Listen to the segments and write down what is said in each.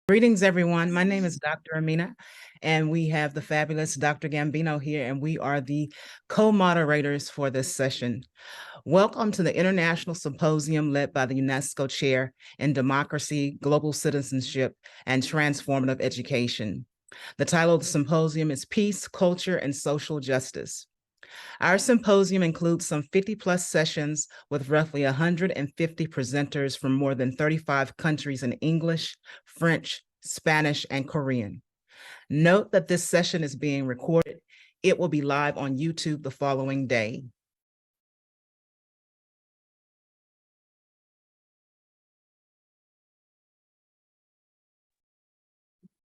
Greetings, everyone. My name is Dr. Amina, and we have the fabulous Dr. Gambino here, and we are the co-moderators for this session. Welcome to the International Symposium led by the UNESCO Chair in Democracy, Global Citizenship, and Transformative Education. The title of the symposium is Peace, Culture, and Social Justice. Our symposium includes some 50+ sessions with roughly 150 presenters from more than 35 countries in English, French, Spanish, and Korean. Note that this session is being recorded. It will be live on YouTube the following day.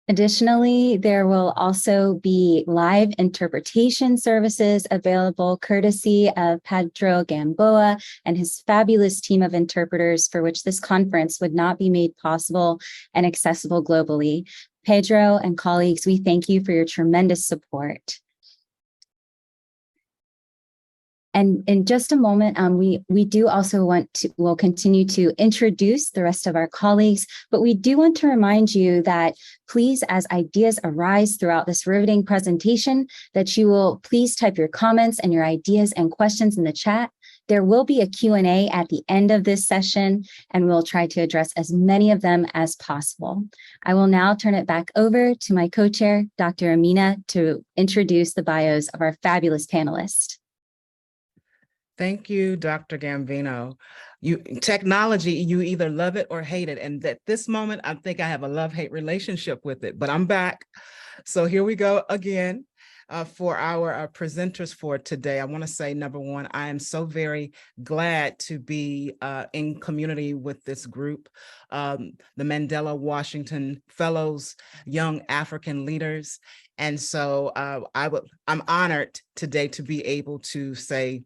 Additionally, there will also be live interpretation services available courtesy of Pedro Gamboa and his fabulous team of interpreters, for which this conference would not be made possible and accessible globally. Pedro and colleagues, we thank you for your tremendous support. And in just a moment, we do also we'll continue to introduce the rest of our colleagues, but we do want to remind you that please, as ideas arise throughout this riveting presentation, that you will please type your comments and your ideas and questions in the chat. There will be a Q&A at the end of this session, and we'll try to address as many of them as possible. I will now turn it back over to my co-chair, Dr. Amina, to introduce the bios of our fabulous panelists. Thank you, Dr. Gambino. Technology, you either love it or hate it. And at this moment, I think I have a love-hate relationship with it, but I'm back. So here we go again for our presenters for today. I want to say, number one, I am so very glad to be in community with this group, the Mandela Washington Fellows, Young African Leaders. And so I'm honored today to be able to say,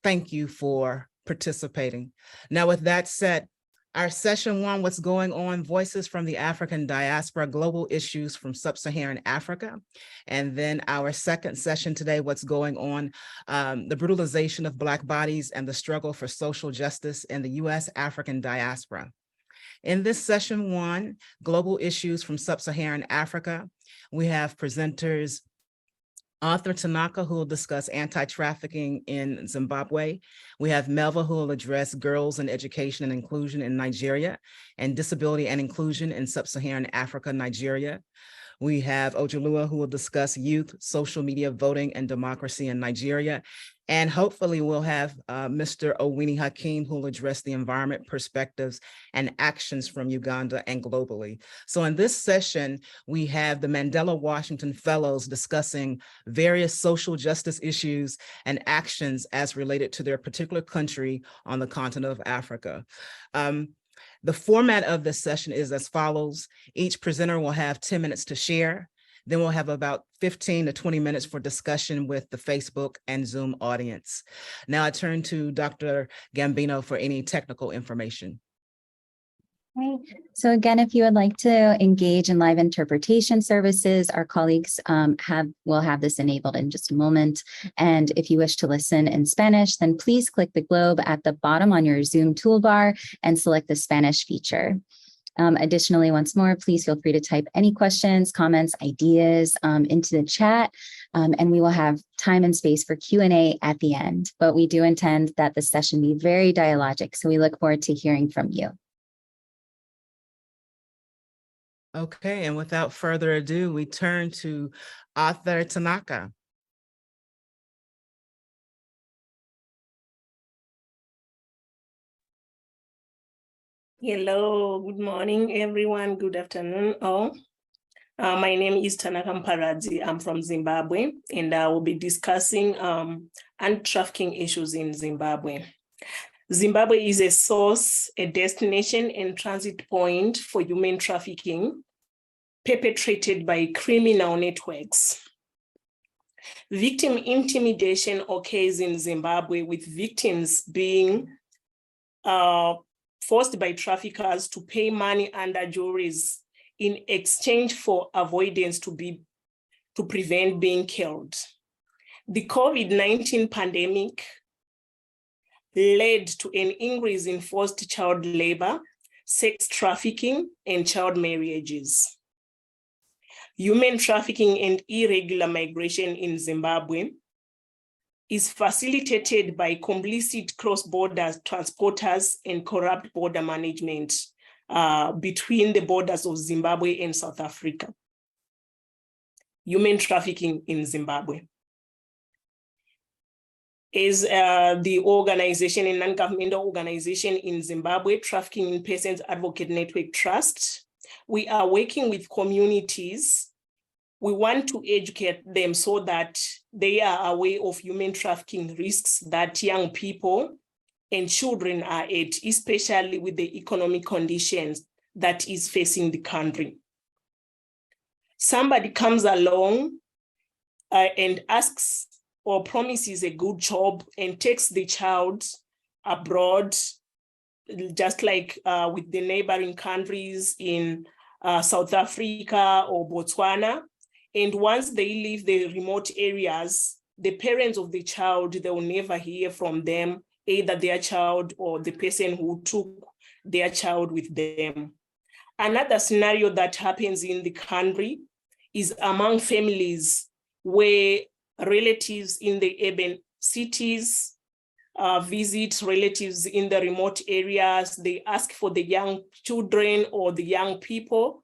thank you for participating. Now, with that said, our session one, what's going on, Voices from the African Diaspora, Global Issues from Sub-Saharan Africa. And then our second session today, what's going on, the brutalization of Black bodies and the struggle for social justice in the US African diaspora. In this session one, Global Issues from Sub-Saharan Africa, we have presenters Arthur Tanaka, who will discuss anti-trafficking in Zimbabwe. We have Melva, who will address girls and education and inclusion in Nigeria and disability and inclusion in Sub-Saharan Africa, Nigeria. We have Ojulua, who will discuss youth, social media, voting, and democracy in Nigeria. And hopefully we'll have Mr. Owini Hakeem, who will address the environment perspectives and actions from Uganda and globally. So in this session, we have the Mandela Washington Fellows discussing various social justice issues and actions as related to their particular country on the continent of Africa. The format of this session is as follows. Each presenter will have 10 minutes to share. Then we'll have about 15 to 20 minutes for discussion with the Facebook and Zoom audience. Now I turn to Dr. Gambino for any technical information. Okay. So again, if you would like to engage in live interpretation services, our colleagues will have this enabled in just a moment. And if you wish to listen in Spanish, then please click the globe at the bottom on your Zoom toolbar and select the Spanish feature. Additionally, once more, please feel free to type any questions, comments, ideas into the chat, and we will have time and space for Q&A at the end. But we do intend that the session be very dialogic, so we look forward to hearing from you. Okay, and without further ado, we turn to Arthur Tanaka. Hello, good morning, everyone. Good afternoon, all. My name is Tanaka Mparadzi. I'm from Zimbabwe, and I will be discussing anti-trafficking issues in Zimbabwe. Zimbabwe is a source, a destination, and transit point for human trafficking perpetrated by criminal networks. Victim intimidation occurs in Zimbabwe, with victims being forced by traffickers to pay money under juries in exchange for avoidance to prevent being killed. The COVID-19 pandemic led to an increase in forced child labor, sex trafficking, and child marriages. Human trafficking and irregular migration in Zimbabwe is facilitated by complicit cross-border transporters and corrupt border management between the borders of Zimbabwe and South Africa. Human trafficking in Zimbabwe. Is the organization, a non-governmental organization in Zimbabwe, Trafficking in Persons Advocate Network Trust. We are working with communities. We want to educate them so that they are aware of human trafficking risks that young people and children are at, especially with the economic conditions that is facing the country. Somebody comes along and asks or promises a good job and takes the child abroad, just like with the neighboring countries in South Africa or Botswana. And once they leave the remote areas, the parents of the child, they will never hear from them, either their child or the person who took their child with them. Another scenario that happens in the country is among families where relatives in the urban cities visit relatives in the remote areas. They ask for the young children or the young people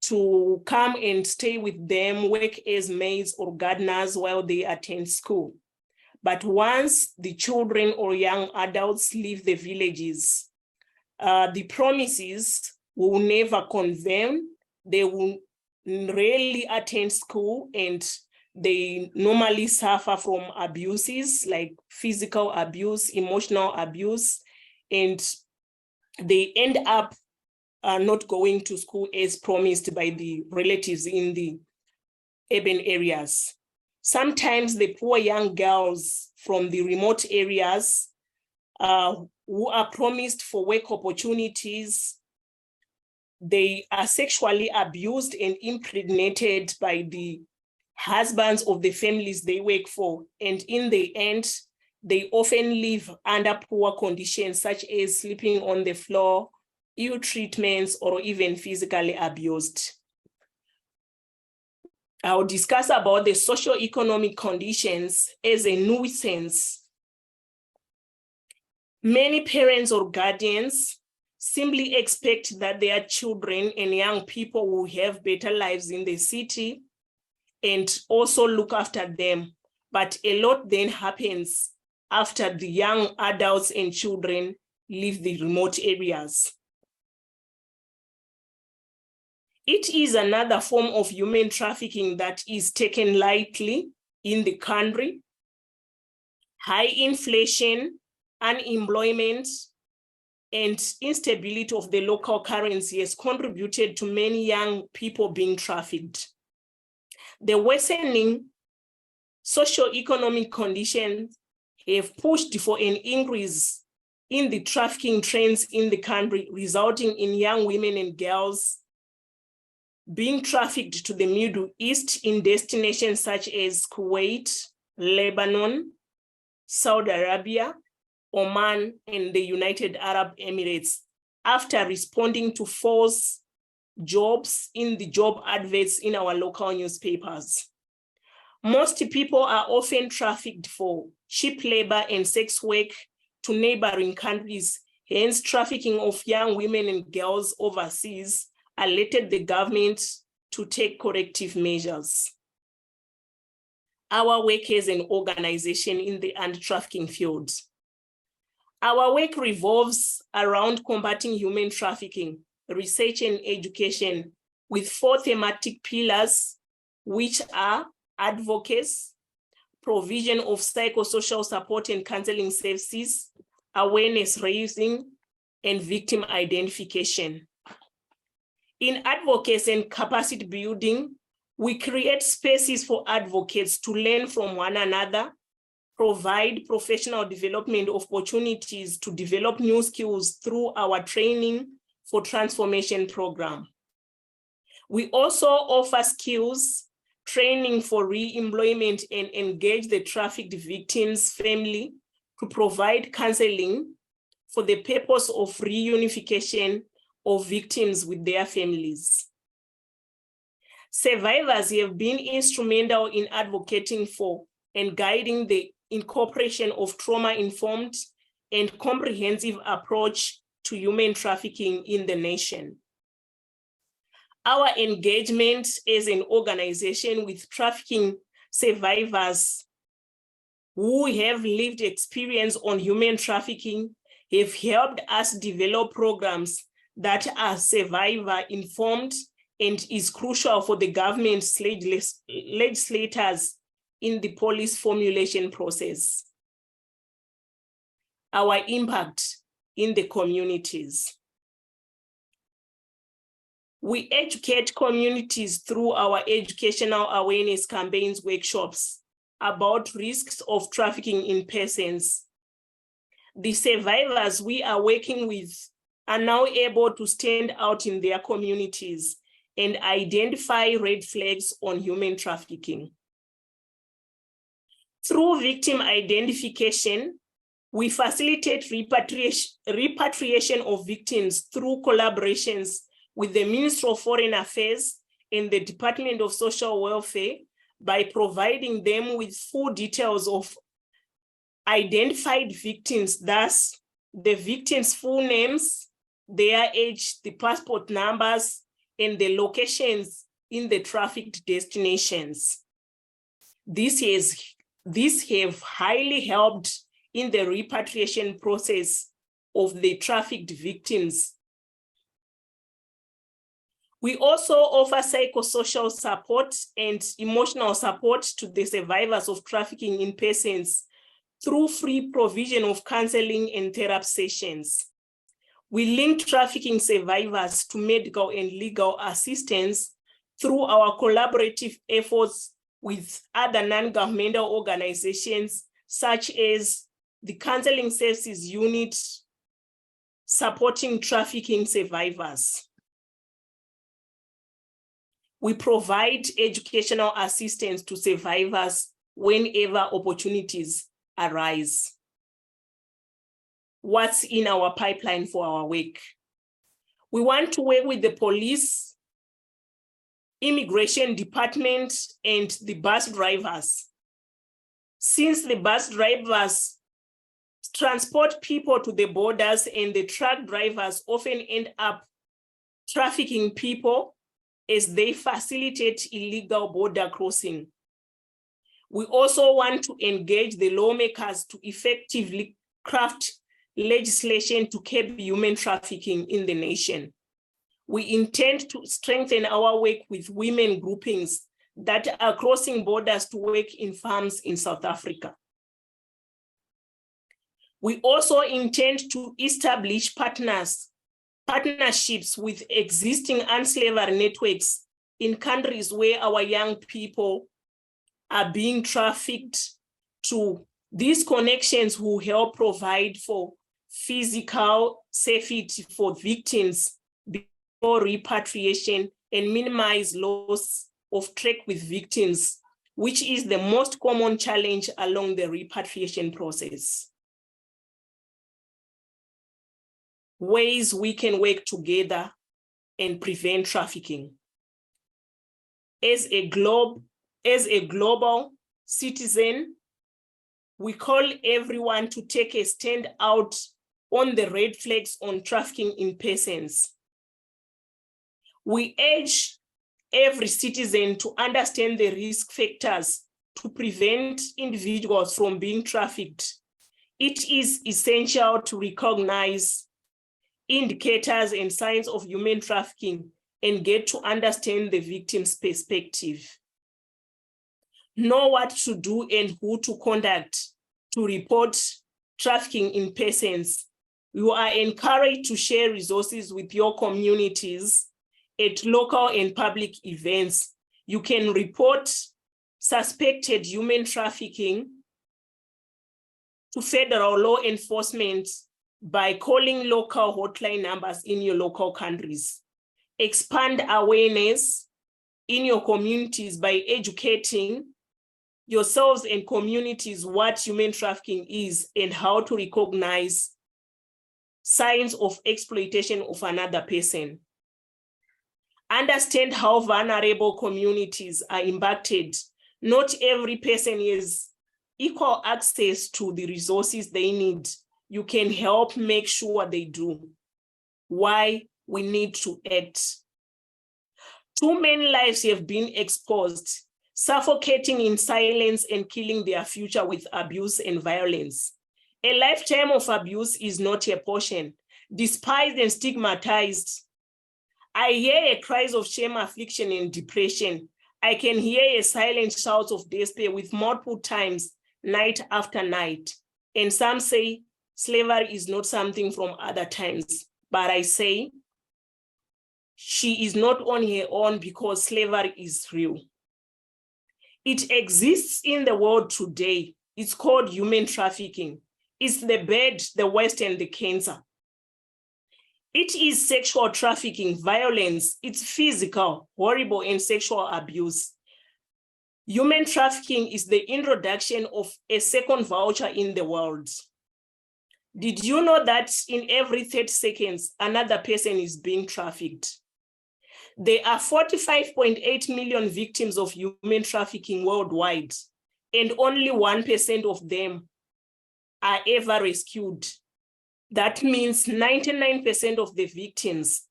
to come and stay with them, work as maids or gardeners while they attend school. But once the children or young adults leave the villages, the promises will never confirm. They will rarely attend school, and they normally suffer from abuses like physical abuse, emotional abuse, and they end up not going to school as promised by the relatives in the urban areas. Sometimes the poor young girls from the remote areas who are promised for work opportunities, they are sexually abused and impregnated by the husbands of the families they work for. And in the end, they often live under poor conditions, such as sleeping on the floor, ill treatments, or even physically abused. I'll discuss about the socioeconomic conditions as a nuisance. Many parents or guardians simply expect that their children and young people will have better lives in the city and also look after them. But a lot then happens after the young adults and children leave the remote areas. It is another form of human trafficking that is taken lightly in the country. High inflation, unemployment, and instability of the local currency has contributed to many young people being trafficked. The worsening socioeconomic conditions have pushed for an increase in the trafficking trends in the country, resulting in young women and girls being trafficked to the Middle East in destinations such as Kuwait, Lebanon, Saudi Arabia, Oman, and the United Arab Emirates after responding to false jobs in the job adverts in our local newspapers. Most people are often trafficked for cheap labor and sex work to neighboring countries. Hence, trafficking of young women and girls overseas alerted the government to take corrective measures. Our work as an organization in the anti-trafficking field. Our work revolves around combating human trafficking, research and education, with 4 thematic pillars, which are advocacy, provision of psychosocial support and counseling services, awareness raising, and victim identification. In advocacy and capacity building, we create spaces for advocates to learn from one another, provide professional development opportunities to develop new skills through our training for transformation program. We also offer skills training for re-employment and engage the trafficked victims' family to provide counseling for the purpose of reunification of victims with their families. Survivors have been instrumental in advocating for and guiding the incorporation of trauma-informed and comprehensive approach to human trafficking in the nation. Our engagement as an organization with trafficking survivors who have lived experience on human trafficking have helped us develop programs that are survivor-informed and is crucial for the government's legislators in the policy formulation process. Our impact in the communities. We educate communities through our educational awareness campaigns workshops about risks of trafficking in persons. The survivors we are working with are now able to stand out in their communities and identify red flags on human trafficking. Through victim identification, we facilitate repatriation of victims through collaborations with the Ministry of Foreign Affairs and the Department of Social Welfare by providing them with full details of identified victims, thus the victims' full names, their age, the passport numbers, and the locations in the trafficked destinations. This have highly helped in the repatriation process of the trafficked victims. We also offer psychosocial support and emotional support to the survivors of trafficking in persons through free provision of counseling and therapy sessions. We link trafficking survivors to medical and legal assistance through our collaborative efforts with other non-governmental organizations, such as the Counseling Services Unit supporting trafficking survivors. We provide educational assistance to survivors whenever opportunities arise. What's in our pipeline for our work? We want to work with the police, immigration department, and the bus drivers. Since the bus drivers transport people to the borders and the truck drivers often end up trafficking people as they facilitate illegal border crossing. We also want to engage the lawmakers to effectively craft legislation to curb human trafficking in the nation. We intend to strengthen our work with women groupings that are crossing borders to work in farms in South Africa. We also intend to establish partnerships with existing anti-slavery networks in countries where our young people are being trafficked to. These connections will help provide for physical safety for victims before repatriation and minimize loss of track with victims, which is the most common challenge along the repatriation process. Ways we can work together and prevent trafficking. As a global citizen, we call everyone to take a stand out on the red flags on trafficking in persons. We urge every citizen to understand the risk factors to prevent individuals from being trafficked. It is essential to recognize indicators and signs of human trafficking and get to understand the victim's perspective. Know what to do and who to contact to report trafficking in persons. You are encouraged to share resources with your communities at local and public events. You can report suspected human trafficking to federal law enforcement by calling local hotline numbers in your local countries. Expand awareness in your communities by educating yourselves and communities what human trafficking is and how to recognize signs of exploitation of another person. Understand how vulnerable communities are impacted. Not every person has equal access to the resources they need. You can help make sure they do. Why we need to act. Too many lives have been exposed, suffocating in silence and killing their future with abuse and violence. A lifetime of abuse is not a portion, despised and stigmatized. I hear a cries of shame, affliction, and depression. I can hear a silent shout of despair with multiple times, night after night. And some say slavery is not something from other times, but I say she is not on her own because slavery is real. It exists in the world today. It's called human trafficking. It's the bed, the West, and the cancer. It is sexual trafficking, violence. It's physical, horrible, and sexual abuse. Human trafficking is the introduction of a second vulture in the world. Did you know that in every 30 seconds, another person is being trafficked? There are 45.8 million victims of human trafficking worldwide, and only 1% of them are ever rescued. That means 99% of the victims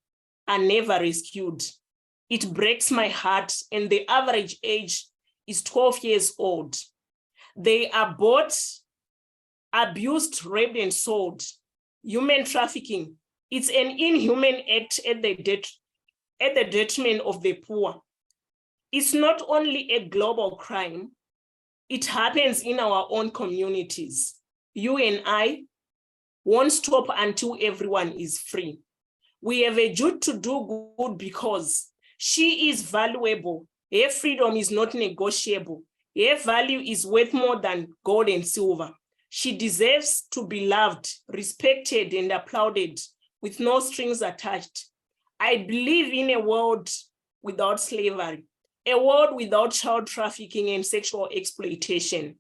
are never rescued. It breaks my heart, and the average age is 12 years old. They are bought, abused, raped, and sold. Human trafficking, it's an inhuman act at the detriment of the poor. It's not only a global crime, it happens in our own communities. You and I won't stop until everyone is free. We have a duty to do good because she is valuable. Her freedom is not negotiable. Her value is worth more than gold and silver. She deserves to be loved, respected, and applauded with no strings attached. I believe in a world without slavery, a world without child trafficking and sexual exploitation.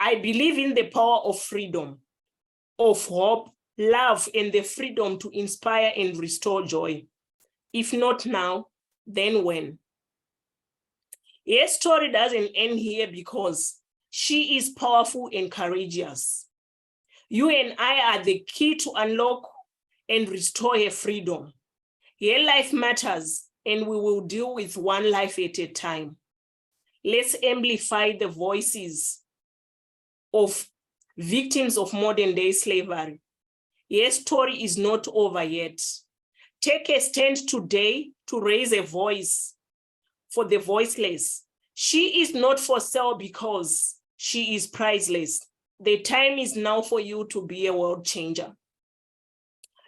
I believe in the power of freedom, of hope, love, and the freedom to inspire and restore joy. If not now, then when? Her story doesn't end here because she is powerful and courageous. You and I are the key to unlock and restore her freedom. Her life matters, and we will deal with one life at a time. Let's amplify the voices of victims of modern day slavery. Her story is not over yet. Take a stand today to raise a voice for the voiceless. She is not for sale because she is priceless. The time is now for you to be a world changer.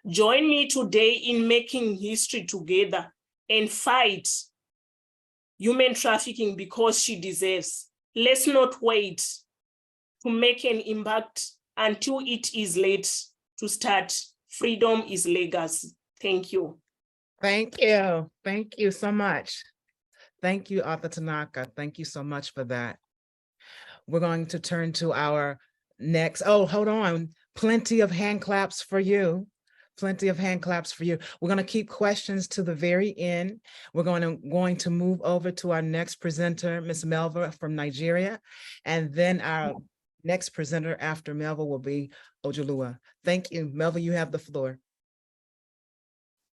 Join me today in making history together and fight human trafficking because she deserves. Let's not wait to make an impact until it is late to start. Freedom is legacy. Thank you. Thank you. Thank you so much. Thank you, Author Tanaka. Thank you so much for that. We're going to turn to our next, oh, hold on. Plenty of hand claps for you. Plenty of hand claps for you. We're going to keep questions to the very end. We're going to move over to our next presenter, Ms. Melva from Nigeria. And then our next presenter after Melva will be Ojulua. Thank you. Melva, you have the floor.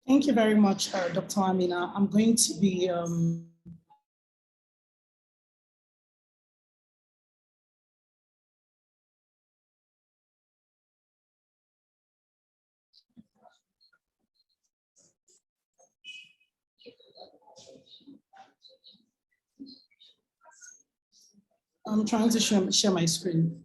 Thank you very much, Dr. Amina. I'm going to be I'm trying to share my screen.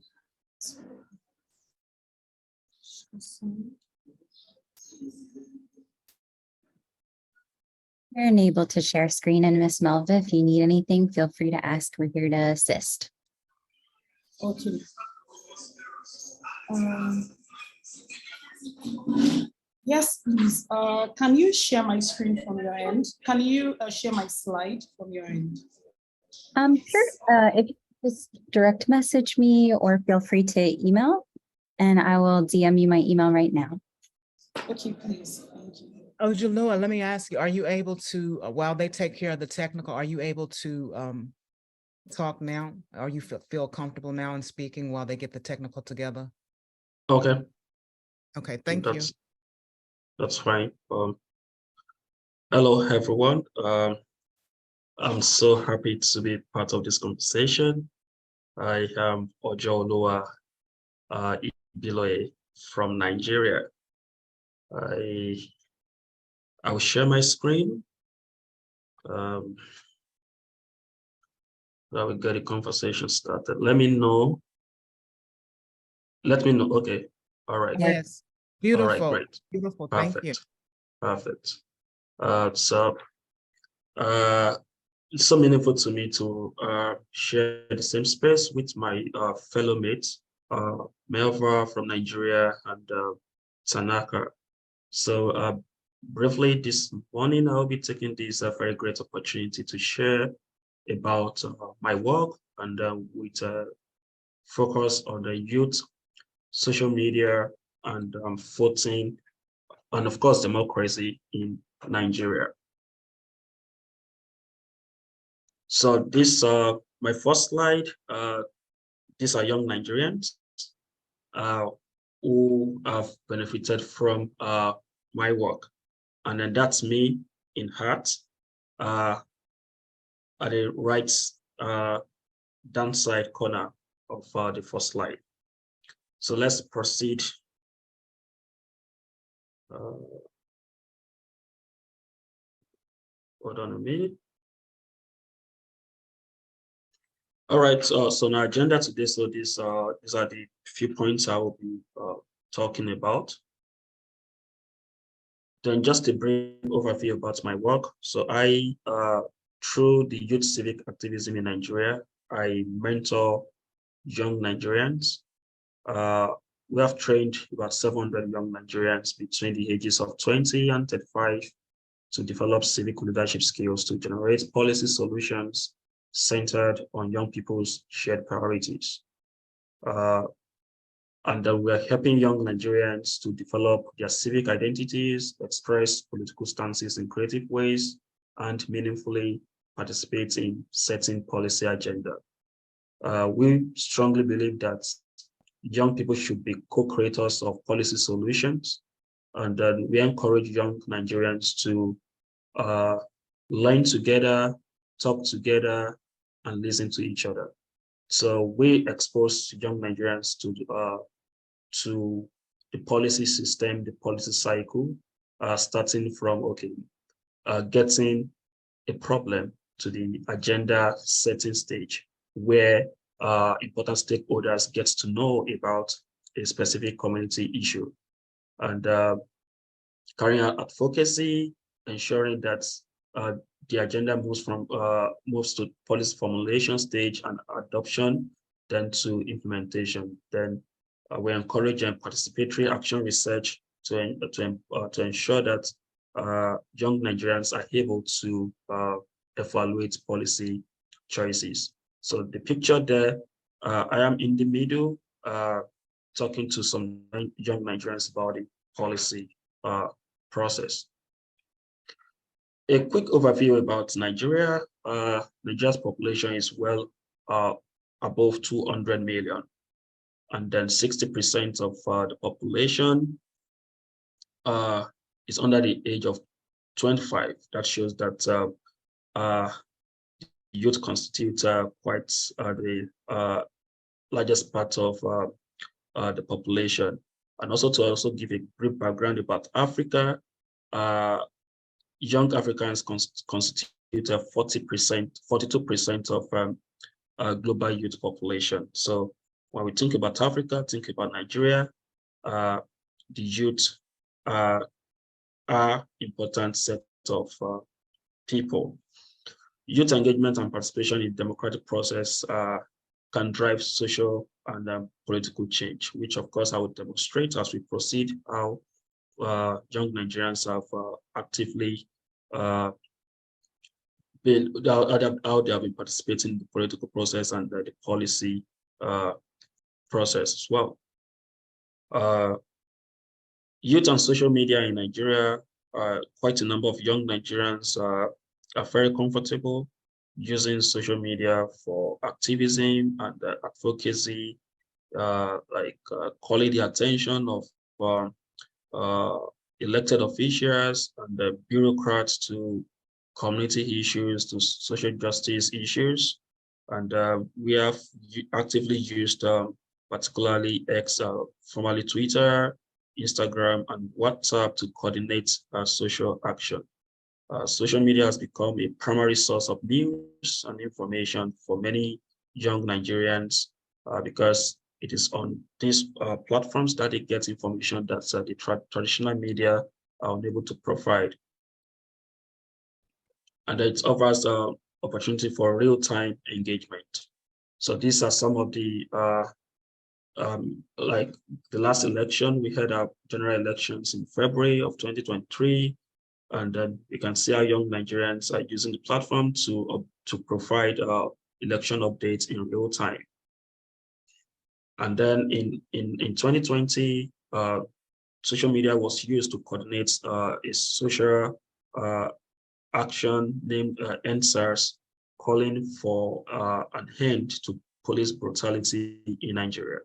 You're unable to share screen, and Ms. Melva, if you need anything, feel free to ask. We're here to assist. Okay. Yes, please. Can you share my screen from your end? Can you share my slide from your end? Sure. If you just direct message me or feel free to email, and I will DM you my email right now. Okay, please. Thank you. Oh, Jalua, let me ask you, are you able to, while they take care of the technical, are you able to talk now? Are you feel comfortable now in speaking while they get the technical together? Okay, Okay, thank you. That's fine. Hello, everyone. I'm so happy to be part of this conversation. I am Ojo Ibiloye from Nigeria. I will share my screen. That will get the conversation started. Let me know. Okay. All right. Yes, All right, beautiful, great. beautiful, thank you. Perfect. It's so meaningful to me to share the same space with my fellow mates, Melva from Nigeria and Tanaka. So briefly this morning, I'll be taking this very great opportunity to share about my work and with focus on the youth, social media, and voting, and of course, democracy in Nigeria. So this, my first slide, these are young Nigerians who have benefited from my work. And then that's me in heart at the right downside corner of the first slide. So let's proceed. Hold on a minute. All right, so on our agenda today, so these are the few points I will be talking about. Then just a brief overview about my work. So I, through the youth civic activism in Nigeria, I mentor young Nigerians. We have trained about 700 young Nigerians between the ages of 20 and 35 to develop civic leadership skills to generate policy solutions centered on young people's shared priorities. And we are helping young Nigerians to develop their civic identities, express political stances in creative ways, and meaningfully participate in setting policy agenda. We strongly believe that young people should be co-creators of policy solutions, and we encourage young Nigerians to learn together, talk together, and listen to each other. So we expose young Nigerians to the policy system, the policy cycle, starting from getting a problem to the agenda setting stage, where important stakeholders get to know about a specific community issue, and carrying out advocacy, ensuring that the agenda moves to policy formulation stage and adoption, then to implementation. Then we encourage participatory action research to ensure that young Nigerians are able to evaluate policy choices. So the picture there, I am in the middle talking to some young Nigerians about the policy process. A quick overview about Nigeria. Nigeria's population is well above 200 million. And then 60% of the population is under the age of 25. That shows that youth constitute quite the largest part of the population. And also to give a brief background about Africa, young Africans constitute 42% of global youth population. So when we think about Africa, think about Nigeria, the youth are important set of people. Youth engagement and participation in the democratic process can drive social and political change, which of course I will demonstrate as we proceed how young Nigerians have actively how they have been participating in the political process and the policy process as well. Youth on social media in Nigeria, quite a number of young Nigerians are very comfortable using social media for activism and advocacy, calling the attention of elected officials and the bureaucrats to community issues, to social justice issues. And we have actively used particularly X, formerly Twitter, Instagram, and WhatsApp to coordinate social action. Social media has become a primary source of news and information for many young Nigerians because it is on these platforms that they get information that the traditional media are unable to provide. And it offers opportunity for real-time engagement. So these are some of the, like the last election, we had our general elections in February of 2023. And then you can see how young Nigerians are using the platform to provide election updates in real time. And then in 2020, social media was used to coordinate a social action named EndSARS, calling for an end to police brutality in Nigeria.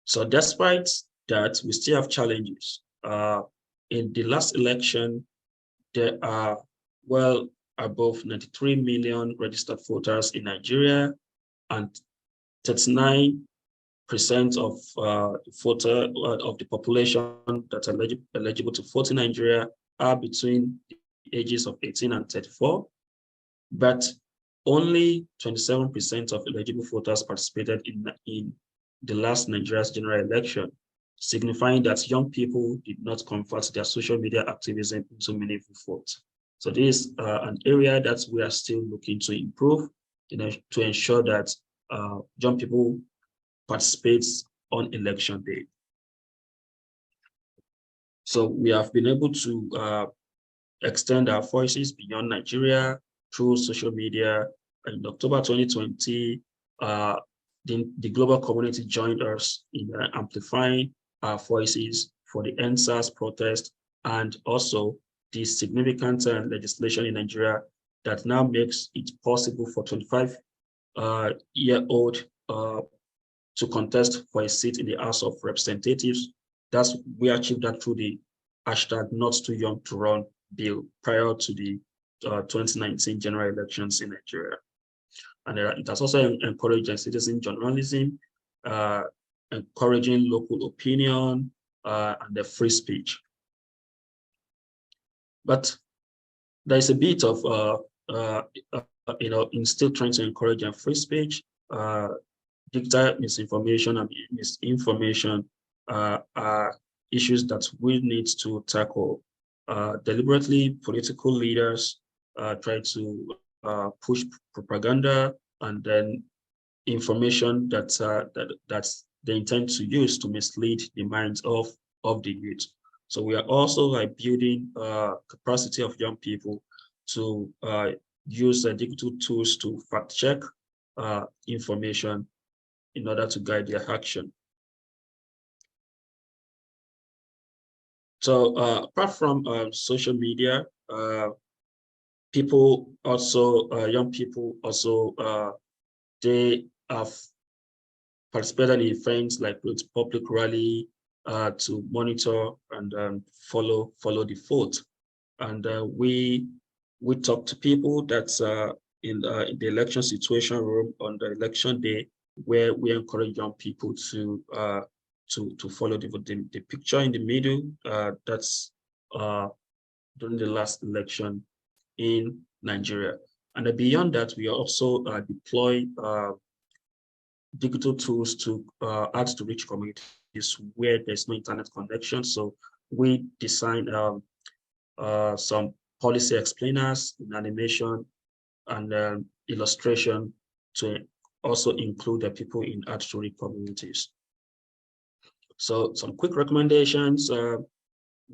So despite that, we still have challenges. In the last election, there are well above 93 million registered voters in Nigeria, and 39% of the population that are eligible to vote in Nigeria are between the ages of 18 and 34, but only 27% of eligible voters participated in the last Nigeria's general election, signifying that young people did not convert their social media activism into meaningful vote. So this is an area that we are still looking to improve, to ensure that young people participate on election day. So we have been able to extend our voices beyond Nigeria through social media. In October 2020, the global community joined us in amplifying our voices for the EndSARS protest, and also the significant legislation in Nigeria that now makes it possible for 25-year-old to contest for a seat in the House of Representatives. We achieved that through the hashtag Not Too Young to Run bill prior to the 2019 general elections in Nigeria. And it has also encouraged citizen journalism, encouraging local opinion and the free speech. But there's a bit of, in still trying to encourage free speech, digital misinformation and misinformation are issues that we need to tackle. Deliberately, political leaders try to push propaganda and then information that they intend to use to mislead the minds of the youth. So we are also building capacity of young people to use digital tools to fact check information in order to guide their action. So apart from social media, people also, young people also, they have participated in events like public rally to monitor and follow the vote. And we talk to people that's in the election situation room on the election day, where we encourage young people to follow the picture in the middle. That's during the last election in Nigeria. And beyond that, we also deploy digital tools to add to reach communities where there's no internet connection. So we designed some policy explainers in animation and illustration to also include the people in hard-to-reach communities. So some quick recommendations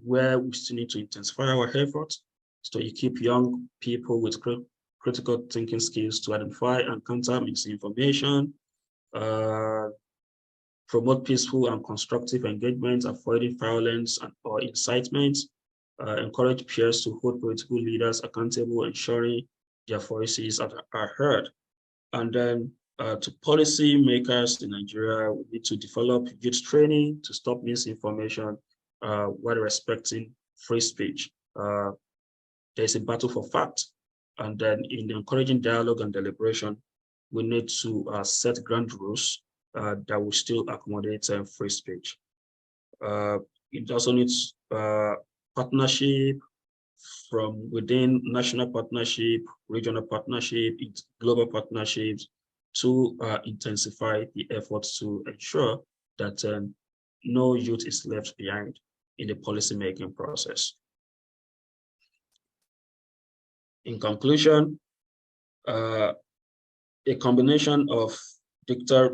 where we still need to intensify our efforts to equip young people with critical thinking skills to identify and counter misinformation, promote peaceful and constructive engagement, avoiding violence or incitement, encourage peers to hold political leaders accountable, ensuring their voices are heard. And then to policy makers in Nigeria, we need to develop youth training to stop misinformation while respecting free speech. There's a battle for fact. And then in encouraging dialogue and deliberation, we need to set ground rules that will still accommodate free speech. It also needs partnership from within national partnership, regional partnership, global partnerships to intensify the efforts to ensure that no youth is left behind in the policymaking process. In conclusion, a combination of digital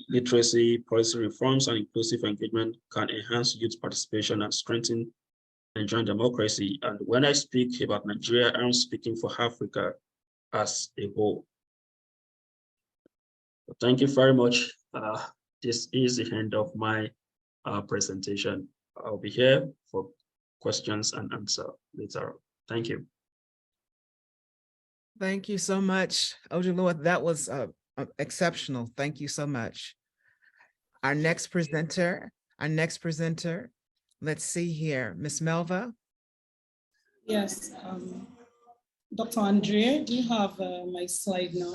literacy, policy reforms, and inclusive engagement can enhance youth participation and strengthen Nigerian democracy. And when I speak about Nigeria, I'm speaking for Africa as a whole. Thank you very much. This is the end of my presentation. I'll be here for questions and answer later on. Thank you. Thank you so much, Ojulua. That was exceptional. Thank you so much. Our next presenter, let's see here, Ms. Melva. Yes, Dr. Andrea, do you have my slide now?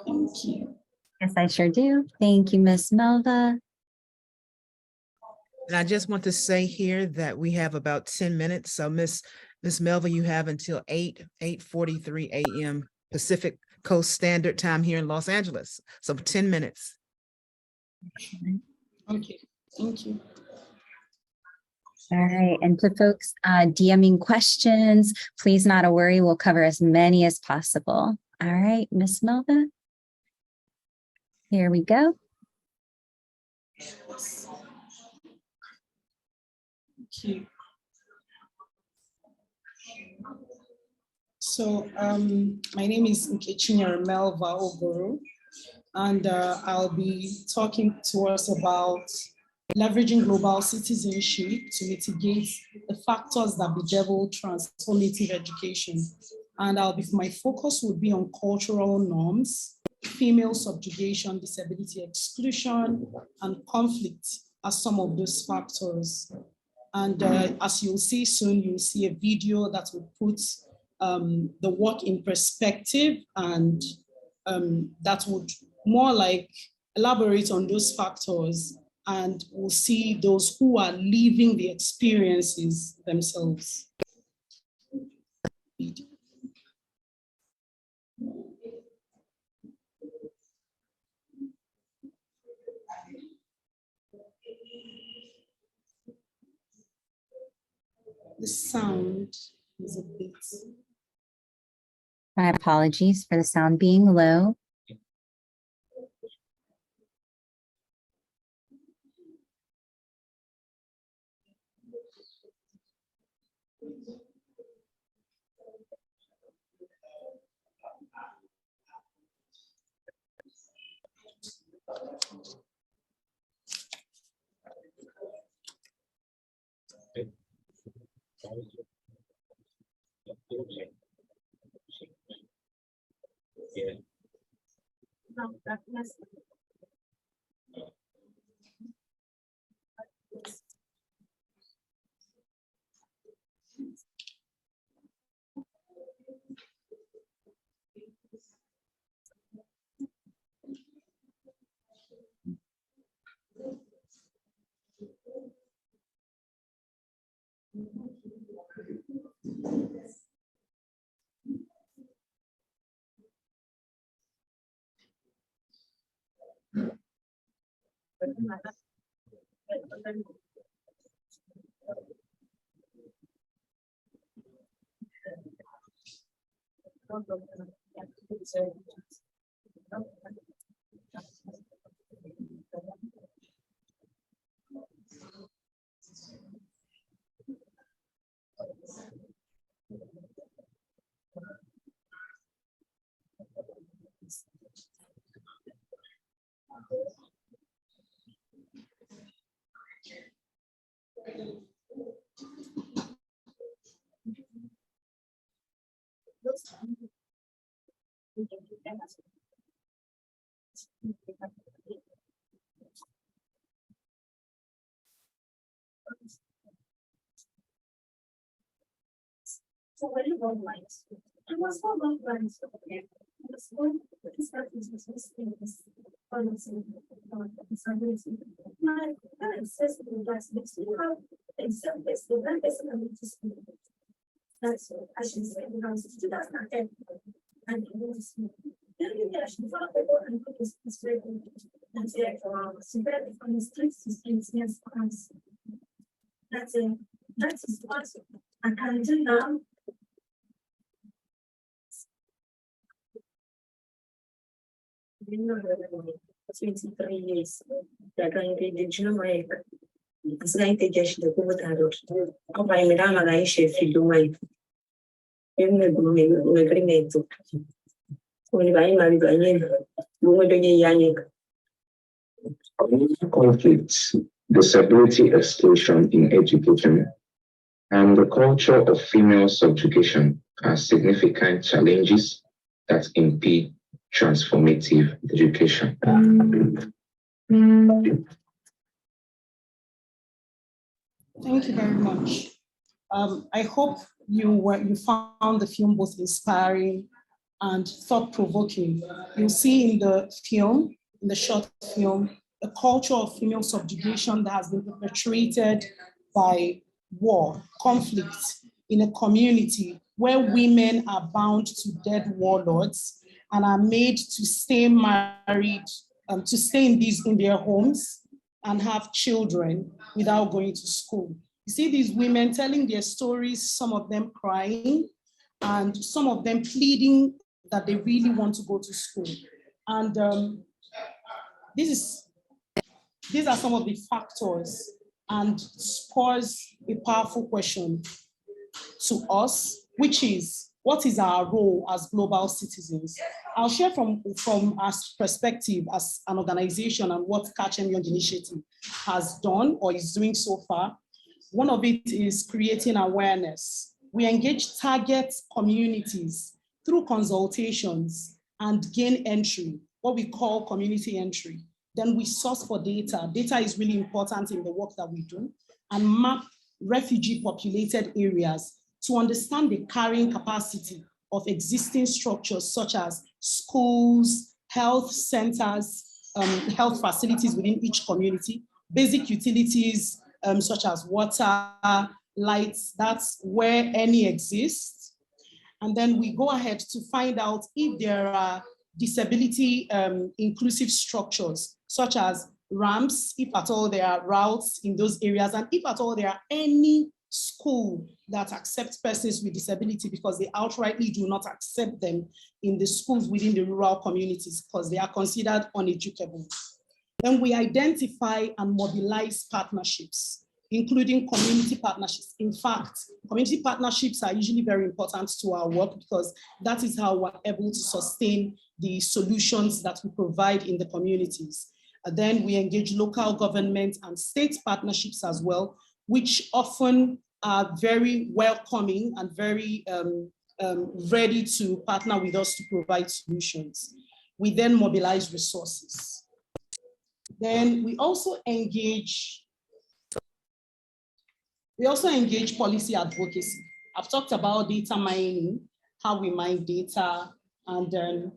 Thank you. Yes, I sure do. Thank you, Ms. Melva. And I just want to say here that we have about 10 minutes. So Ms. Melva, you have until 8:43 a.m. Pacific Coast Standard Time here in Los Angeles. So 10 minutes. Okay, thank you. All right, and to folks DMing questions, please not a worry, we'll cover as many as possible. All right, Ms. Melva. Here we go. Thank you. So my name is Nkechinyere Melva Ogoro, and I'll be talking to us about leveraging global citizenship to mitigate the factors that bedevil transformative education. And my focus would be on cultural norms, female subjugation, disability exclusion, and conflict as some of those factors. And as you'll see soon, you'll see a video that will put the work in perspective, and that would more like elaborate on those factors, and we'll see those who are living the experiences themselves. The sound is a bit. My apologies for the sound being low. So very long lines. And was for long lines. This one is that is this thing is my says that's next to how except this the bank is that's I should say because it's 2010 and it was actually follow and put this very and say spread from the streets to streets against us. That's it. That's awesome. And until now. Since 3 years, they're going to the Jamaica. It's like they just the good adult. I'm by Madame and I share if you do my agreement. Only by my conflicts, disability exploitation in education, and the culture of female subjugation are significant challenges that impede transformative education. Thank you very much. I hope you found the film both inspiring and thought-provoking. You'll see in the film, in the short film, a culture of female subjugation that has been perpetrated by war, conflict in a community where women are bound to dead warlords and are made to stay married, to stay in their homes and have children without going to school. You see these women telling their stories, some of them crying, and some of them pleading that they really want to go to school. And these are some of the factors, and spurs a powerful question to us, which is, what is our role as global citizens? I'll share from our perspective as an organization and what Catch and Young Initiative has done or is doing so far. One of it is creating awareness. We engage target communities through consultations and gain entry, what we call community entry. Then we source for data. Data is really important in the work that we do, and map refugee populated areas to understand the carrying capacity of existing structures such as schools, health centers, health facilities within each community, basic utilities such as water, lights, that's where any exists. And then we go ahead to find out if there are disability inclusive structures such as ramps, if at all there are routes in those areas, and if at all there are any school that accepts persons with disability, because they outrightly do not accept them in the schools within the rural communities because they are considered uneducable. Then we identify and mobilize partnerships, including community partnerships. In fact, community partnerships are usually very important to our work because that is how we're able to sustain the solutions that we provide in the communities. And then we engage local government and state partnerships as well, which often are very welcoming and very ready to partner with us to provide solutions. We then mobilize resources. Then we also engage policy advocacy. I've talked about data mining, how we mine data, and then,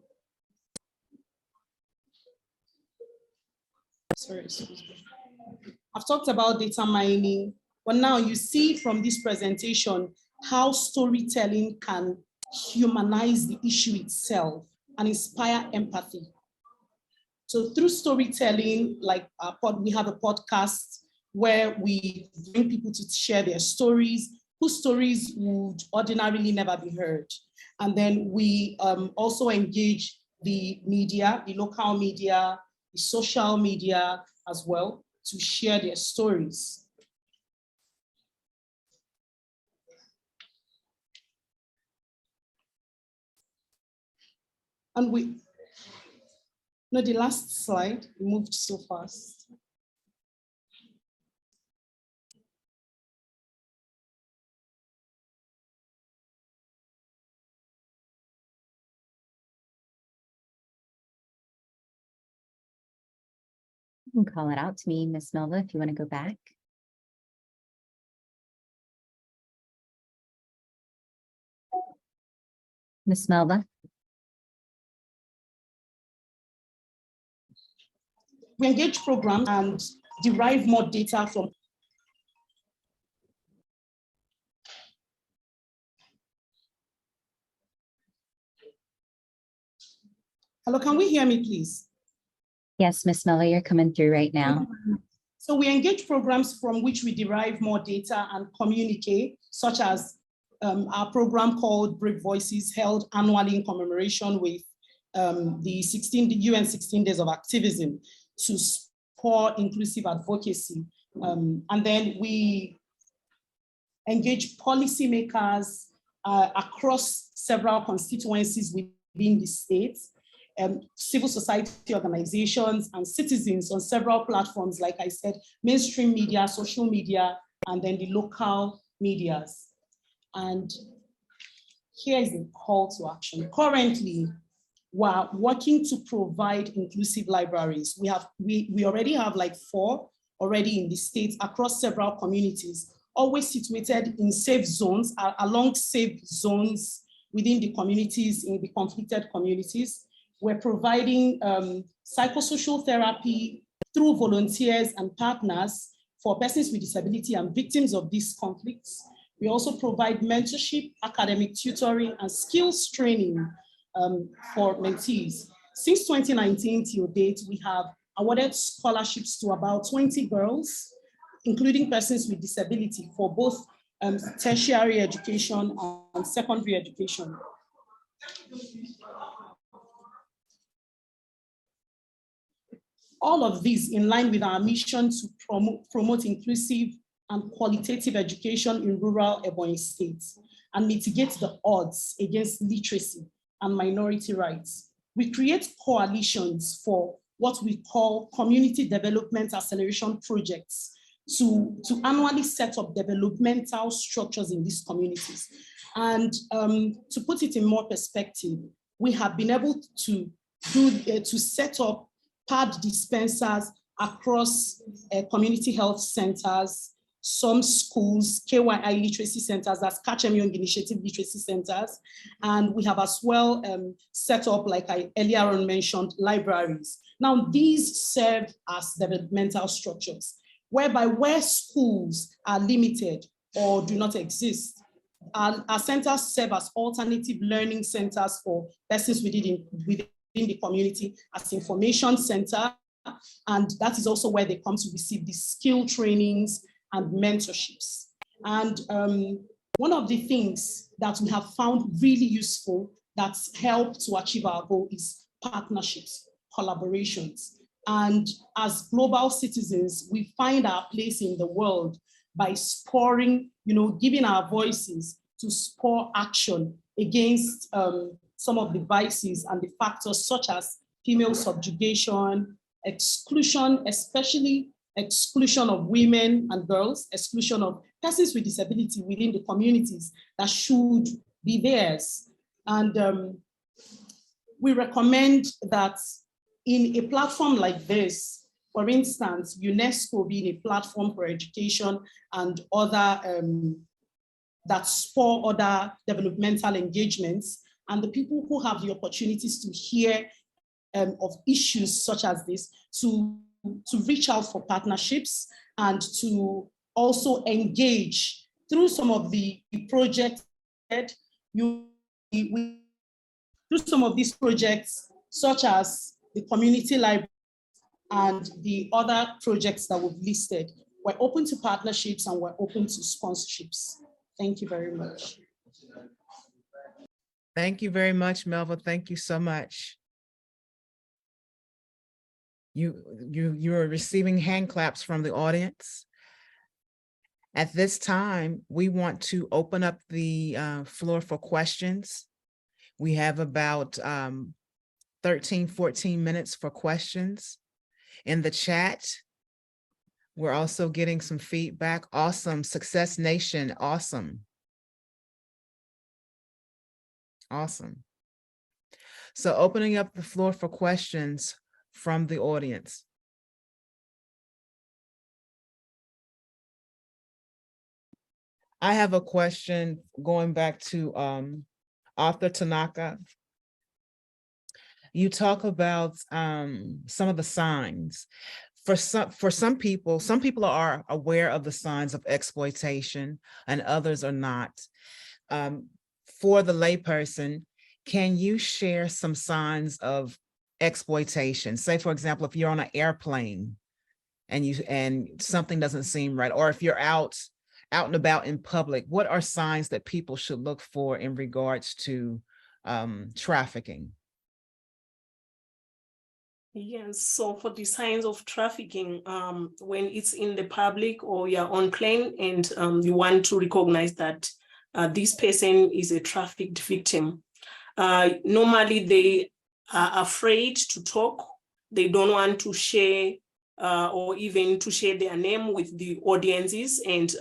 I've talked about data mining, but now you see from this presentation how storytelling can humanize the issue itself and inspire empathy. So through storytelling, like we have a podcast where we bring people to share their stories, whose stories would ordinarily never be heard. And then we also engage the media, the local media, the social media as well, to share their stories. And the last slide, we moved so fast. You can call it out to me, Miss Melva, if you want to go back. Miss Melva. We engage programs and derive more data from. Hello, can we hear me, please? Yes, Miss Melva, you're coming through right now. So we engage programs from which we derive more data and communicate, such as our program called Brave Voices, held annually in commemoration with the UN 16 Days of Activism to support inclusive advocacy. And then we engage policymakers across several constituencies within the states, civil society organizations and citizens on several platforms, like I said, mainstream media, social media, and then the local medias. And here is the call to action. Currently, we're working to provide inclusive libraries. We already have like 4 already in the states across several communities, always situated in safe zones, along safe zones within the communities, in the conflicted communities. We're providing psychosocial therapy through volunteers and partners for persons with disability and victims of these conflicts. We also provide mentorship, academic tutoring, and skills training for mentees. Since 2019 till date, we have awarded scholarships to about 20 girls, including persons with disability, for both tertiary education and secondary education. All of this in line with our mission to promote inclusive and qualitative education in rural Ebonyi states and mitigate the odds against literacy and minority rights. We create coalitions for what we call community development acceleration projects to annually set up developmental structures in these communities. And to put it in more perspective, we have been able to set up pad dispensers across community health centers, some schools, KYI literacy centers, that's Catch Em Young Initiative literacy centers. And we have as well set up, like I earlier on mentioned, libraries. Now, these serve as developmental structures, whereby where schools are limited or do not exist, our centers serve as alternative learning centers for persons within the community, as information center, and that is also where they come to receive the skill trainings and mentorships. And one of the things that we have found really useful that's helped to achieve our goal is partnerships, collaborations. And as global citizens, we find our place in the world by spurring, giving our voices to spur action against some of the vices and the factors such as female subjugation, exclusion, especially exclusion of women and girls, exclusion of persons with disability within the communities that should be theirs. And we recommend that in a platform like this, for instance, UNESCO being a platform for education and other that spur other developmental engagements, and the people who have the opportunities to hear of issues such as this, to reach out for partnerships and to also engage through some of the projects through some of these projects, such as the community library and the other projects that we've listed. We're open to partnerships and we're open to sponsorships. Thank you very much. Thank you very much, Melva. Thank you so much. You're receiving hand claps from the audience. At this time, we want to open up the floor for questions. We have about 13, 14 minutes for questions. In the chat, we're also getting some feedback. Awesome. Success Nation, awesome. Awesome. So opening up the floor for questions from the audience. I have a question going back to Arthur Tanaka. You talk about some of the signs. For some people are aware of the signs of exploitation and others are not. For the layperson, can you share some signs of exploitation? Say, for example, if you're on an airplane and something doesn't seem right, or if you're out and about in public, what are signs that people should look for in regards to trafficking? Yes, so for the signs of trafficking, when it's in the public or you're on plane and you want to recognize that this person is a trafficked victim, normally they are afraid to talk. They don't want to share or even to share their name with the audiences. And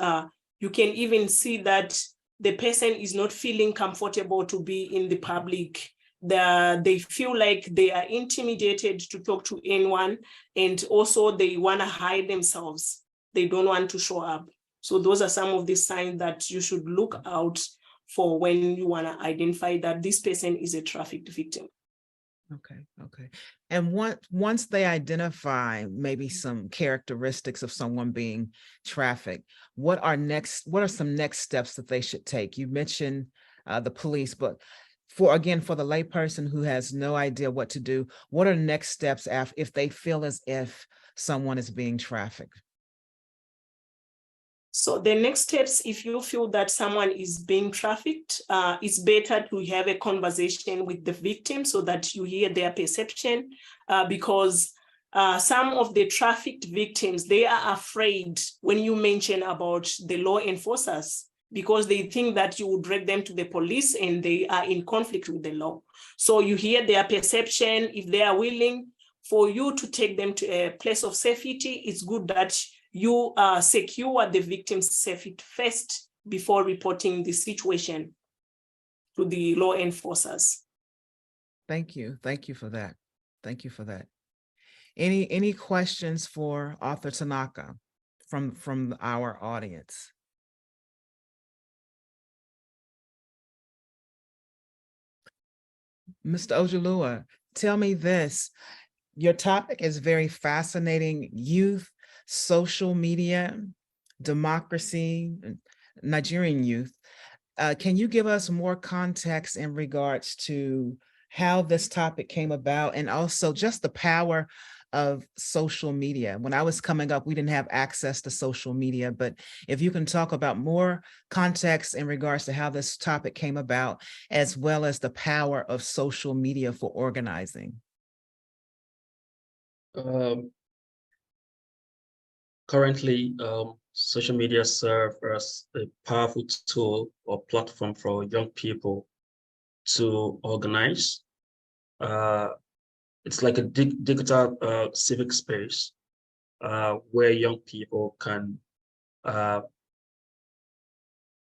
you can even see that the person is not feeling comfortable to be in the public. They feel like they are intimidated to talk to anyone, and also they want to hide themselves. They don't want to show up. So those are some of the signs that you should look out for when you want to identify that this person is a trafficked victim. Okay. And once they identify maybe some characteristics of someone being trafficked, what are some next steps that they should take? You mentioned the police, but for the layperson who has no idea what to do, what are next steps if they feel as if someone is being trafficked? So the next steps, if you feel that someone is being trafficked, it's better to have a conversation with the victim so that you hear their perception, because some of the trafficked victims, they are afraid when you mention about the law enforcers, because they think that you will drag them to the police and they are in conflict with the law. So you hear their perception. If they are willing for you to take them to a place of safety, it's good that you secure the victim's safety first before reporting the situation to the law enforcers. Thank you for that. Any questions for Arthur Tanaka from our audience? Mr. Ojulua, tell me this. Your topic is very fascinating: youth, social media, democracy, Nigerian youth. Can you give us more context in regards to how this topic came about and also just the power of social media? When I was coming up, we didn't have access to social media, but if you can talk about more context in regards to how this topic came about, as well as the power of social media for organizing. Currently, social media serve as a powerful tool or platform for young people to organize. It's like a digital civic space where young people can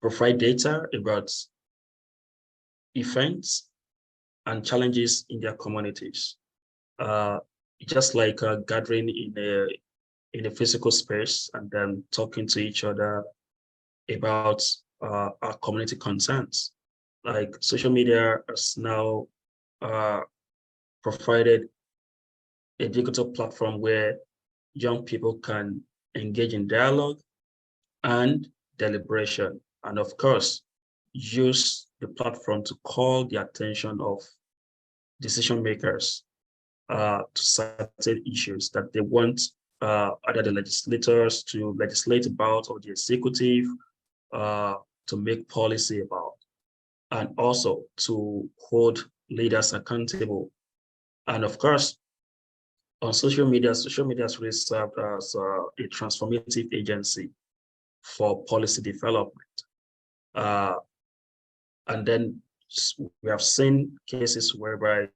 provide data about events and challenges in their communities. Just like gathering in a physical space and then talking to each other about our community concerns. Like social media has now provided a digital platform where young people can engage in dialogue and deliberation, and of course, use the platform to call the attention of decision makers to certain issues that they want either the legislators to legislate about or the executive to make policy about, and also to hold leaders accountable. And of course, on social media has really served as a transformative agency for policy development. And then we have seen cases whereby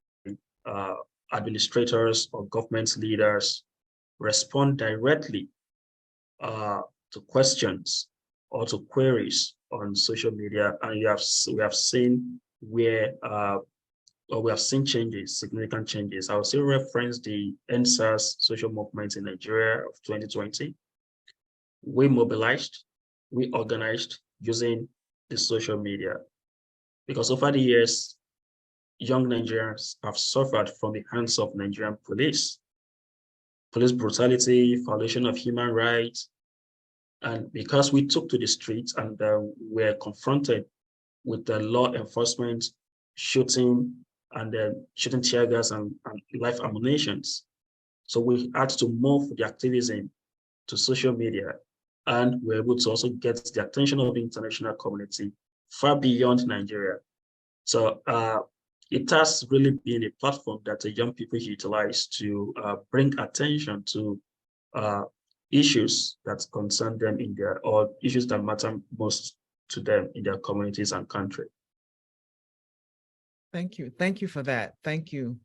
administrators or government leaders respond directly to questions or to queries on social media, and we have seen where we have seen changes, significant changes. I will still reference the NSAS social movement in Nigeria of 2020. We mobilized, we organized, using the social media. Because over the years, young Nigerians have suffered from the hands of Nigerian police brutality, violation of human rights. And because we took to the streets and were confronted with the law enforcement shooting and shooting tear gas and live ammunitions. So we had to move the activism to social media, and we're able to also get the attention of the international community far beyond Nigeria. So it has really been a platform that the young people utilize to bring attention to issues that concern them in their, or issues that matter most to them in their communities and country. Thank you. Thank you for that. Thank you.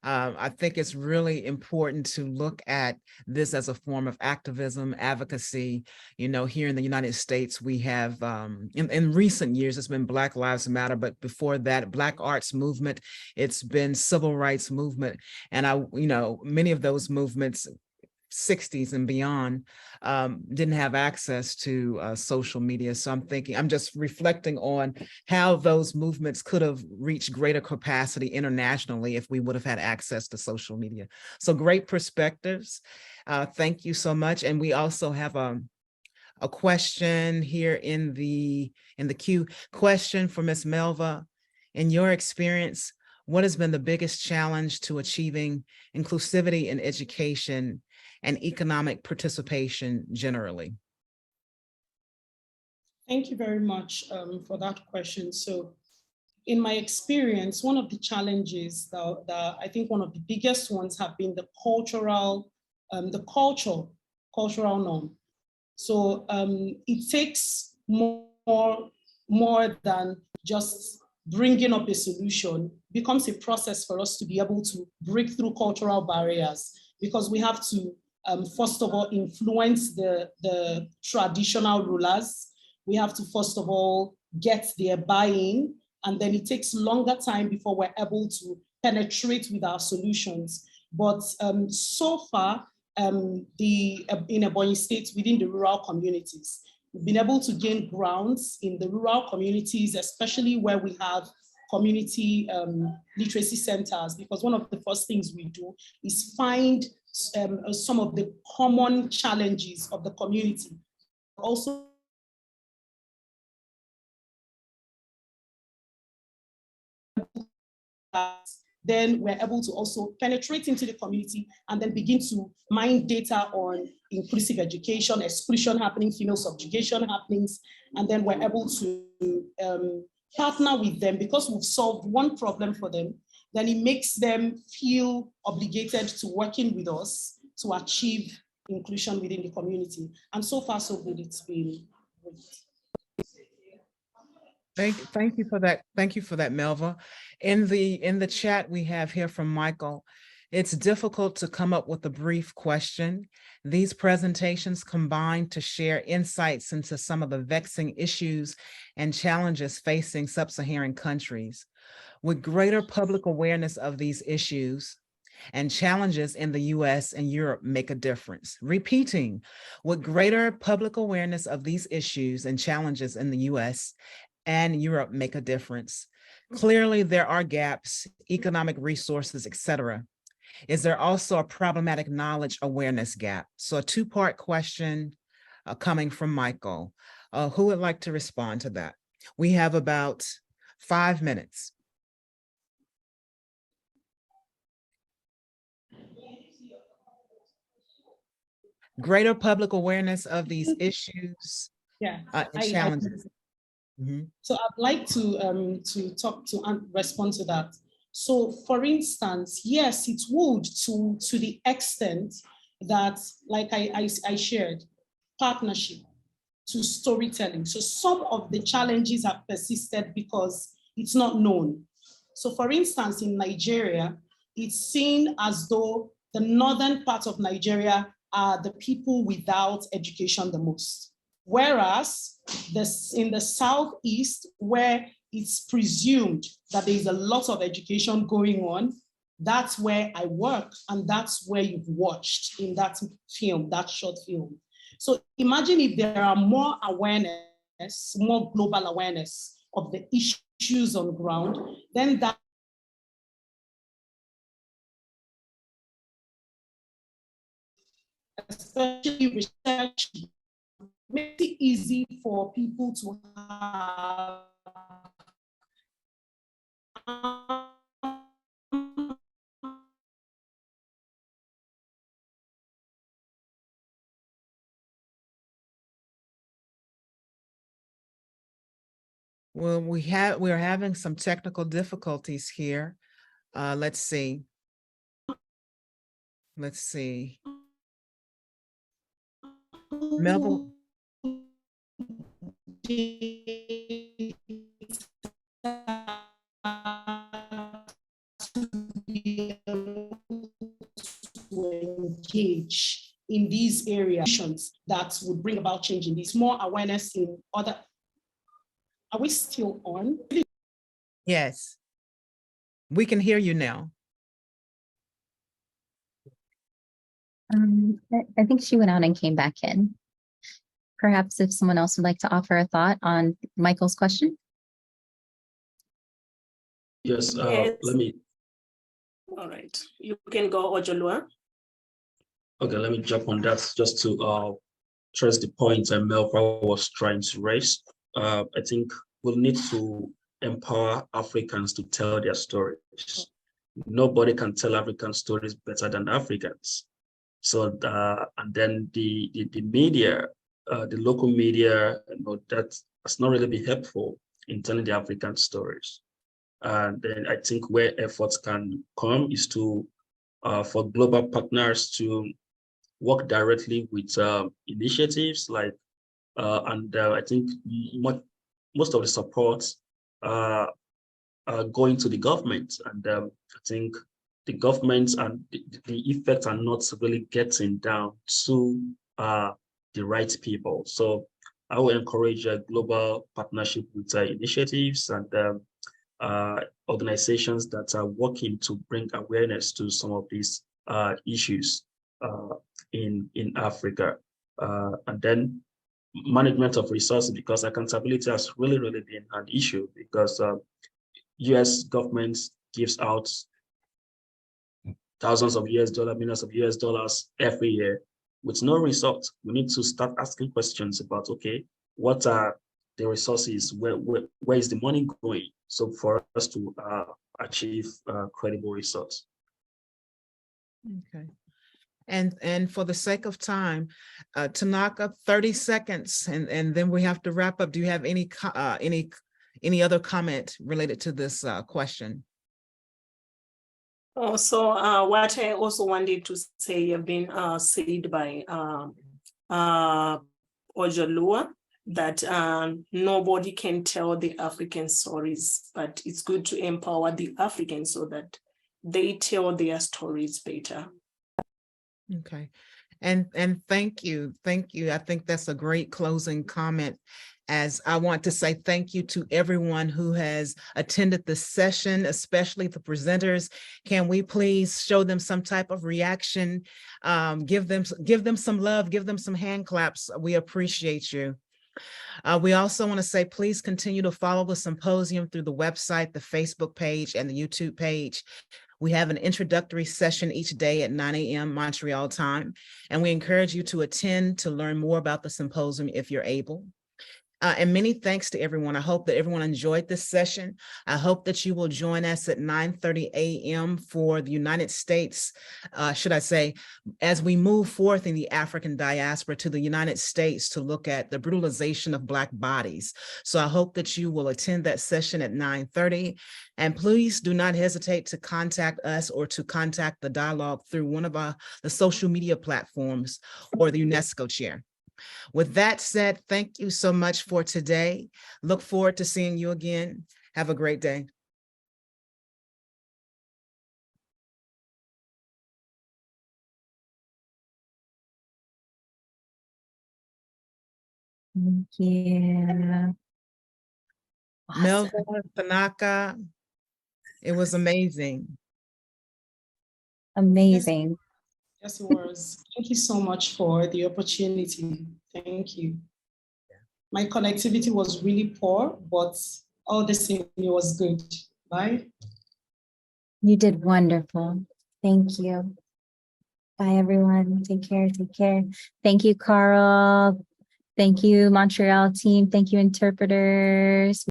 I think it's really important to look at this as a form of activism, advocacy. You know, here in the United States, we have, in recent years, it's been Black Lives Matter, but before that, Black Arts Movement, it's been Civil Rights Movement. And many of those movements, 60s and beyond, didn't have access to social media. So I'm just reflecting on how those movements could have reached greater capacity internationally if we would have had access to social media. So great perspectives. Thank you so much. And we also have a question here in the queue. Question for Ms. Melva. In your experience, what has been the biggest challenge to achieving inclusivity in education and economic participation generally? Thank you very much for that question. So in my experience, one of the challenges that I think one of the biggest ones have been the cultural norm. So it takes more than just bringing up a solution. It becomes a process for us to be able to break through cultural barriers, because we have to first of all influence the traditional rulers. We have to first of all get their buy-in, and then it takes longer time before we're able to penetrate with our solutions. But so far, in Ebonyi State, within the rural communities, we've been able to gain grounds in the rural communities, especially where we have community literacy centers, because one of the first things we do is find some of the common challenges of the community. Also, then we're able to also penetrate into the community and then begin to mine data on inclusive education, exclusion happening, female subjugation happenings, and then we're able to partner with them, because we've solved one problem for them. Then it makes them feel obligated to working with us to achieve inclusion within the community. And so far, so good. It's been great. Thank you for that. Thank you for that, Melva. In the chat we have here from Michael, it's difficult to come up with a brief question. These presentations combine to share insights into some of the vexing issues and challenges facing sub-Saharan countries. With greater public awareness of these issues and challenges in the US and Europe make a difference. Repeating, with greater public awareness of these issues and challenges in the US and Europe make a difference. Clearly, there are gaps, economic resources, etc. Is there also a problematic knowledge awareness gap? So a two-part question coming from Michael. Who would like to respond to that? We have about 5 minutes. Greater public awareness of these issues and challenges. So I'd like to respond to that. So for instance, yes, it would to the extent that, like I shared, partnership to storytelling. So some of the challenges have persisted because it's not known. So for instance, in Nigeria, it's seen as though the northern part of Nigeria are the people without education the most. Whereas in the southeast, where it's presumed that there is a lot of education going on, that's where I work, and that's where you've watched in that film, that short film. So imagine if there are more awareness more global awareness of the issues on ground, then that especially research makes it easy for people to have Well, we're having some technical difficulties here. Let's see. Let's see. Melville. Engage in these areas that would bring about change in this, more awareness in other. Are we still on? Yes. We can hear you now. I think she went out and came back in. Perhaps if someone else would like to offer a thought on Michael's question. Yes, Yes. let me. All right, you can go, Ojolua. Okay, let me jump on that just to stress the point that Melva was trying to raise. I think we'll need to empower Africans to tell their stories. Nobody can tell African stories better than Africans. So, and then the media, the local media, that's not really be helpful in telling the African stories. And then I think where efforts can come is to, for global partners to work directly with initiatives like, and I think most of the support going to the government. And I think the government and the effects are not really getting down to the right people. So I will encourage a global partnership with initiatives and organizations that are working to bring awareness to some of these issues in Africa. And then management of resources, because accountability has really been an issue, because US government gives out thousands of US dollars, millions of US dollars every year with no result. We need to start asking questions about, okay, what are the resources, where is the money going? So for us to achieve credible results. Okay. And for the sake of time, Tanaka, 30 seconds, and then we have to wrap up. Do you have any other comment related to this question? So what I also wanted to say have been said by Ojolua, that nobody can tell the African stories, but it's good to empower the Africans so that they tell their stories better. Okay. And thank you. Thank you. I think that's a great closing comment, as I want to say thank you to everyone who has attended this session, especially the presenters. Can we please show them some type of reaction? Give them some love, give them some hand claps. We appreciate you. We also want to say, please continue to follow the symposium through the website, the Facebook page, and the YouTube page. We have an introductory session each day at 9 a.m. Montreal time, and we encourage you to attend to learn more about the symposium if you're able. And many thanks to everyone. I hope that everyone enjoyed this session. I hope that you will join us at 9:30 a.m. for the United States, should I say, as we move forth in the African diaspora to the United States to look at the brutalization of Black bodies. So I hope that you will attend that session at 9:30. And please do not hesitate to contact us or to contact the dialogue through one of the social media platforms or the UNESCO chair. With that said, thank you so much for today. Look forward to seeing you again. Have a great day. Thank you. Awesome. Melva, Tanaka, it was amazing. Amazing. Yes, it was. Thank you so much for the opportunity. Thank you. My connectivity was really poor, but all the same, it was good. Bye. You did wonderful. Thank you. Bye, everyone. Take care. Take care. Thank you, Carl. Thank you, Montreal team. Thank you, interpreters.